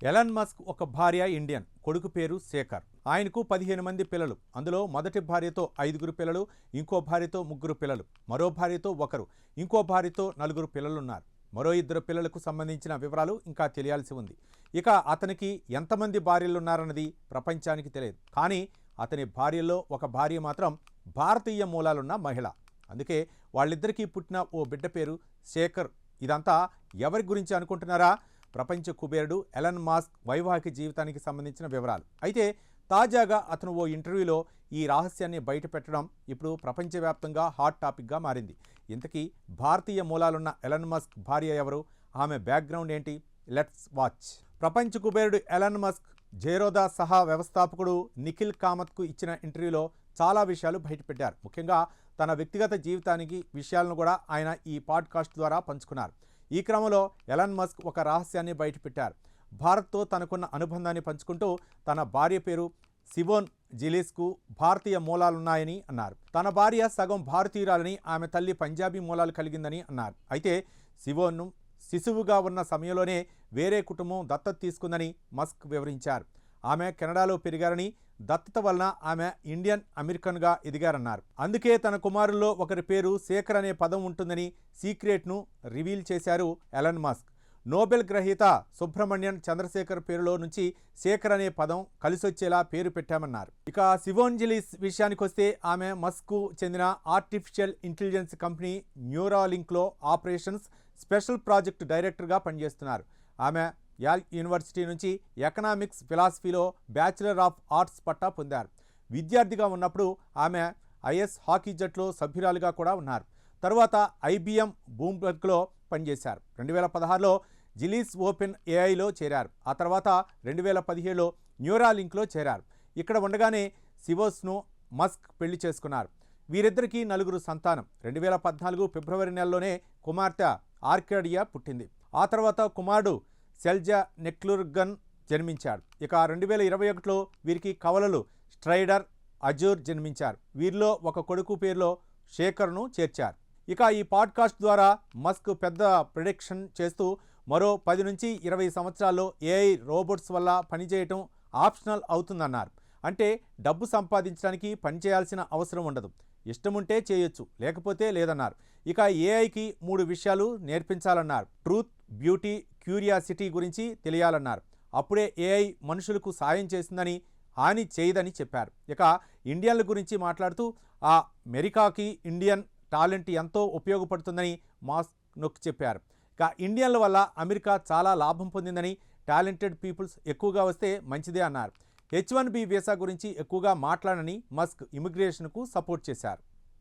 Elon Musk ఒక భార్య Indian, కొడుకు పేరు శేఖర్. ఆయనకు 15 మంది పిల్లలు. అందులో మొదటి భార్యతో 5 పిల్లలు, ఇంకో భార్యతో 3 పిల్లలు, మరో భార్యతో 1, ఇంకో భార్యతో 4 పిల్లలున్నారు. మరో 2 పిల్లలకు సంబంధించిన వివరాలు ఇంకా తెలియాల్సి ఉంది. ఇక అతనికి ఎంతమంది భార్యలున్నారన్నది ప్రపంచానికి తెలియదు. కానీ అతని భార్యల్లో ఒక భార్య మాత్రం భారతీయ మూలాలున్న మహిళ. అందుకే వాళ్ళిద్దరికీ పుట్టిన ఓ బిడ్డ పేరు శేఖర్. ఇదంతా ఎవరి గురించి అనుకుంటున్నారా? ప్రపంచ కుబేరుడు ఎలాన్ మస్క్ వైవాహిక జీవితానికి సంబంధించిన వివరాలు. అయితే తాజాగా అతను ఓ ఇంటర్వ్యూలో ఈ రహస్యాన్ని బయటపెట్టడం ఇప్పుడు ప్రపంచవ్యాప్తంగా హాట్ టాపిక్గా మారింది. ఇంతకీ భారతీయ మూలాలున్న ఎలాన్ మస్క్ భార్య ఎవరు? ఆమె బ్యాక్గ్రౌండ్ ఏంటి? Let's watch. ప్రపంచ కుబేరుడు ఎలాన్ మస్క్ జెరోదా సహా వ్యవస్థాపకుడు నిఖిల్ కామత్కు ఇచ్చిన ఇంటర్వ్యూలో చాలా విషయాలు బయటపెట్టారు. ముఖ్యంగా తన వ్యక్తిగత జీవితానికి విషయాలను కూడా ఆయన ఈ పాడ్కాస్ట్ ద్వారా పంచుకున్నారు. ఈ క్రమంలో ఎలాన్ మస్క్ ఒక రహస్యాన్ని బయటపెట్టారు. భారత్తో తనకున్న అనుబంధాన్ని పంచుకుంటూ తన భార్య పేరు సిమోన్ జిలీస్కు భారతీయ మూలాలున్నాయని అన్నారు. తన భార్య సగం భారతీయురాలని, ఆమె తల్లి పంజాబీ మూలాలు కలిగిందని అన్నారు. అయితే సిమోన్ను శిశువుగా ఉన్న సమయంలోనే వేరే కుటుంబం దత్తత తీసుకుందని మస్క్ వివరించారు. ఆమె కెనడాలో పెరిగారని, దత్తత వలన ఆమె ఇండియన్ అమెరికన్గా ఎదిగారన్నారు. అందుకే తన కుమారుల్లో ఒకరి పేరు శేఖర్ అనే పదం ఉంటుందని సీక్రెట్ను రివీల్ చేశారు ఎలాన్ మస్క్. నోబెల్ గ్రహీత సుబ్రహ్మణ్యన్ చంద్రశేఖర్ పేరులో నుంచి శేఖర్ అనే పదం కలిసొచ్చేలా పేరు పెట్టామన్నారు. ఇక సిమోన్ జిలీస్ విషయానికి వస్తే ఆమె మస్క్కు చెందిన ఆర్టిఫిషియల్ ఇంటెలిజెన్స్ కంపెనీ న్యూరాలింక్లో ఆపరేషన్స్ స్పెషల్ ప్రాజెక్ట్ డైరెక్టర్గా పనిచేస్తున్నారు. ఆమె యాల్ యూనివర్సిటీ నుంచి ఎకనామిక్స్ ఫిలాసఫీలో బ్యాచిలర్ ఆఫ్ ఆర్ట్స్ పట్టా పొందారు. విద్యార్థిగా ఉన్నప్పుడు ఆమె ఐఎస్ హాకీ జట్లో సభ్యురాలుగా కూడా ఉన్నారు. తరువాత ఐబిఎం బ్లూంబర్గ్లో పనిచేశారు. 2016లో జిలీస్ ఓపెన్ ఏఐలో చేరారు. ఆ తర్వాత 2017లో న్యూరాలింక్లో చేరారు. ఇక్కడ ఉండగానే సిమోన్ను మస్క్ పెళ్లి చేసుకున్నారు. వీరిద్దరికీ 4 సంతానం. 2014 ఫిబ్రవరి నెలలోనే కుమార్తె ఆర్కేడియా పుట్టింది. ఆ తర్వాత కుమారుడు సెల్జా నెక్లుర్గన్ జన్మించాడు. ఇక 2021లో వీరికి కవలలు స్ట్రైడర్, అజూర్ జన్మించారు. వీరిలో ఒక కొడుకు పేరులో శేఖర్ను చేర్చారు. ఇక ఈ పాడ్కాస్ట్ ద్వారా మస్క్ పెద్ద ప్రిడిక్షన్ చేస్తూ మరో 10 నుంచి 20 సంవత్సరాల్లో ఏఐ రోబోట్స్ వల్ల పనిచేయటం ఆప్షనల్ అవుతుందన్నారు. అంటే డబ్బు సంపాదించడానికి పనిచేయాల్సిన అవసరం ఉండదు. ఇష్టముంటే చేయొచ్చు, లేకపోతే లేదన్నారు. ఇక ఏఐకి 3 విషయాలు నేర్పించాలన్నారు. ట్రూత్, బ్యూటీ, క్యూరియాసిటీ గురించి తెలియాలన్నారు. అప్పుడే ఏఐ మనుషులకు సాయం చేస్తుందని, హాని చేయదని చెప్పారు. ఇక ఇండియన్ల గురించి మాట్లాడుతూ ఆ అమెరికాకి ఇండియన్ టాలెంట్ ఎంతో ఉపయోగపడుతుందని మస్క్ నొక్కి చెప్పారు. ఇక ఇండియన్ల వల్ల అమెరికా చాలా లాభం పొందిందని, టాలెంటెడ్ పీపుల్స్ ఎక్కువగా వస్తే మంచిదే అన్నారు. H1B వీసా గురించి ఎక్కువగా మాట్లాడని మస్క్ ఇమిగ్రేషన్కు సపోర్ట్ చేశారు.